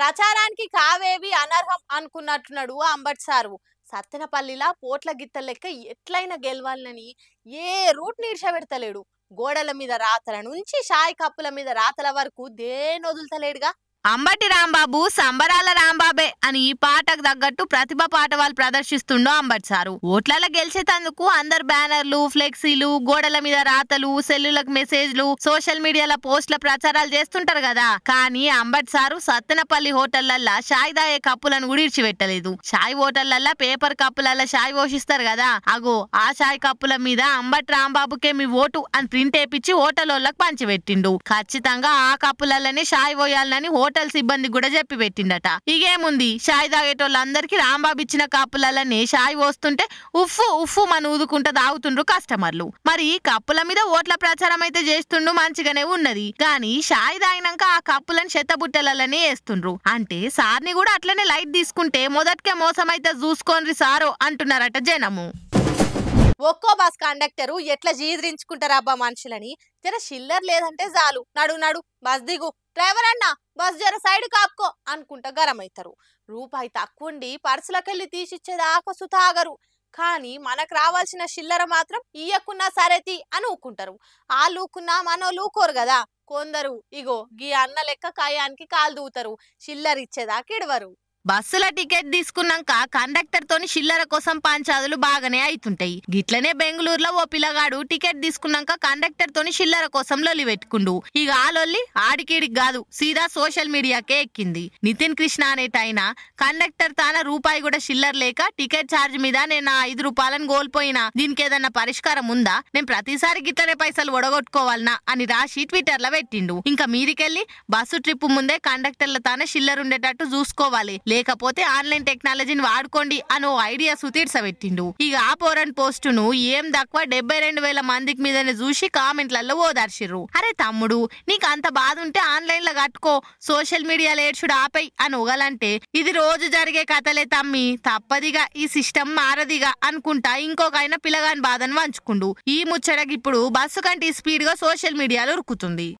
ప్రచారానికి కావేవి అనర్హం అనుకున్నట్టున్నాడు అంబట్ సారు. సత్తెనపల్లిలా పోట్ల గిత్త లెక్క ఎట్లయినా గెలవాలని ఏ రూట్ నిడిచబెడతలేడు. గోడల మీద రాతల నుంచి షాయి కప్పుల మీద రాతల వరకు దేని వదులుతలేడుగా. అంబటి రాంబాబు సంబరాల రాంబాబే అని ఈ పాటకు తగ్గట్టు ప్రతిభ పాటవాలు ప్రదర్శిస్తుండో అంబటి సారు. ఓట్లలో గెలిచేటందుకు అందరు బ్యానర్లు, ఫ్లెక్సీలు, గోడల మీద రాతలు, సెల్లులకు మెసేజ్లు, సోషల్ మీడియాల పోస్టుల ప్రచారాలు చేస్తుంటారు కదా. కానీ అంబటి సారు సత్తెనపల్లి హోటళ్లల్లా షాయి దాయే కప్పులను కూడా ఇడిచిపెట్టలేదు. షాయి హోటళ్లల్లా పేపర్ కప్పులల్లా షాయి పోషిస్తారు కదా, అగో ఆ షాయి కప్పుల మీద అంబటి రాంబాబుకే మీ ఓటు అని ప్రింట్ వేపించి హోటల్ వాళ్ళకి పంచిపెట్టిండు. ఖచ్చితంగా ఆ కప్పులల్లనే షాయి పోయాలని హోటల్ సిబ్బంది కూడా చెప్పి పెట్టిండట. ఇగేముంది, షాయి తాగేటోళ్ళందరికీ రాంబాబు ఇచ్చిన కప్పులనే షాయి పోస్తుంటే ఉఫ్ఫు ఉఫ్ఫు మన ఊదుకుంటా తాగుతుండ్రు కస్టమర్లు. మరి కప్పుల మీద ఓట్ల ప్రచారం అయితే చేస్తుండు, మంచిగానే ఉన్నది. కానీ షాయి తాగినాక ఆ కప్పులను చెత్తబుట్టలనే వేస్తుండ్రు. అంటే సార్ని కూడా అట్లనే లైట్ తీసుకుంటే మొదటికే మోసం అయితే చూసుకోండి సారో అంటున్నారట జనము. ఒక్కో బస్ కండక్టరు ఎట్లా జీద్రించుకుంటారబ్బా మనుషులని. జర చిల్లర్ లేదంటే చాలు నడు నడు బస్ దిగు, డ్రైవర్ అన్నా బస్ జర సైడ్ కాపుకో అనుకుంటా గరమైతారు. రూపాయి తక్కువండి పర్సులకెళ్ళి తీసిచ్చేదాకా సుతాగరు. కానీ మనకు రావాల్సిన చిల్లర మాత్రం ఇయ్యకున్నా సరేతి అని ఊకుంటారు. వాళ్ళు ఊకున్నా మనోళ్ళు ఊకోరు కదా. కొందరు ఇగో గీ అన్న లెక్క కాయానికి కాలు దూతారు, చిల్లర ఇచ్చేదాకా ఇడవరు. బస్సుల టికెట్ తీసుకున్నాక కండక్టర్ తోని చిల్లర కోసం పంచాదులు బాగానే అవుతుంటాయి. గిట్లనే బెంగళూరులో ఓ పిల్లగాడు టికెట్ తీసుకున్నాక కండక్టర్ తోని చిల్లర కోసం లొల్లి పెట్టుకుండు. ఇక ఆ లొల్లి ఆడికిడికి కాదు, సీదా సోషల్ మీడియాకే ఎక్కింది. నితిన్ కృష్ణ అనేటైన కండక్టర్ తాన రూపాయి కూడా చిల్లర లేక టికెట్ ఛార్జ్ మీద నేను 5 రూపాయలను కోల్పోయినా, దీనికి ఏదన్నా పరిష్కారం ఉందా, నేను ప్రతిసారి గిట్లనే పైసలు ఒడగొట్టుకోవాలనా అని రాసి ట్విట్టర్ లో పెట్టిండు. ఇంకా మీదికెళ్ళి బస్సు ట్రిప్ ముందే కండక్టర్ల తానే చిల్లర ఉండేటట్టు చూసుకోవాలి, లేకపోతే ఆన్లైన్ టెక్నాలజీని వాడుకోండి అని ఓ ఐడియా సుతీర్చబెట్టిండు. ఇక ఆ పోరన్ పోస్టును ఏం తక్కువ 72,000 మందికి మీదనే చూసి కామెంట్లలో ఓదార్చిర్రు. అరే తమ్ముడు, నీకు అంత బాధ ఉంటే ఆన్లైన్ లో కట్టుకో, సోషల్ మీడియాలో ఏడ్చుడు ఆపై అని ఒగలంటే ఇది రోజు జరిగే కథలే తమ్మి, తప్పదిగా ఈ సిస్టమ్ మారదిగా అనుకుంటా ఇంకొక ఆయన పిల్లగాని బాధను వంచుకుండు. ఈ ముచ్చటకి ఇప్పుడు బస్సు కంటే స్పీడ్ గా సోషల్ మీడియాలో ఉరుకుతుంది.